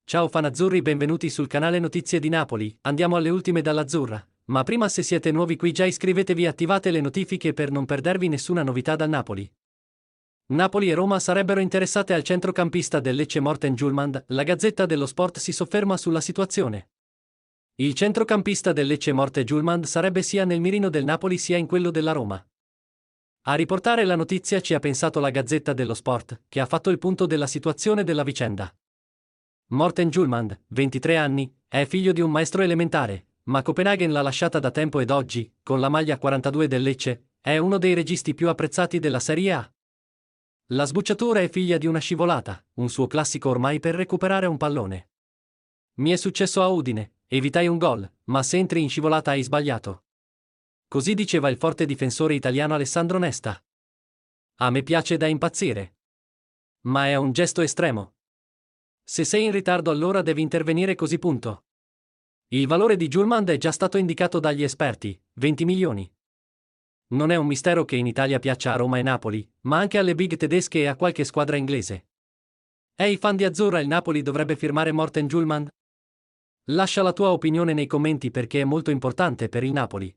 Ciao fan azzurri, benvenuti sul canale Notizie di Napoli. Andiamo alle ultime dall'Azzurra. Ma prima, se siete nuovi qui, già iscrivetevi e attivate le notifiche per non perdervi nessuna novità dal Napoli. Napoli e Roma sarebbero interessate al centrocampista del Lecce Morten Julmand. La Gazzetta dello Sport si sofferma sulla situazione. Il centrocampista del Lecce Morten Julmand sarebbe sia nel mirino del Napoli sia in quello della Roma. A riportare la notizia ci ha pensato la Gazzetta dello Sport, che ha fatto il punto della situazione della vicenda. Morten Julmand, 23 anni, è figlio di un maestro elementare, ma Copenaghen l'ha lasciata da tempo ed oggi, con la maglia 42 del Lecce, è uno dei registi più apprezzati della Serie A. La sbucciatura è figlia di una scivolata, un suo classico ormai per recuperare un pallone. Mi è successo a Udine, evitai un gol, ma se entri in scivolata hai sbagliato. Così diceva il forte difensore italiano Alessandro Nesta. A me piace da impazzire. Ma è un gesto estremo. Se sei in ritardo allora devi intervenire così punto. Il valore di Julmand è già stato indicato dagli esperti, 20 milioni. Non è un mistero che in Italia piaccia a Roma e Napoli, ma anche alle big tedesche e a qualche squadra inglese. Ehi fan di Azzurra, il Napoli dovrebbe firmare Morten Julmand? Lascia la tua opinione nei commenti perché è molto importante per il Napoli.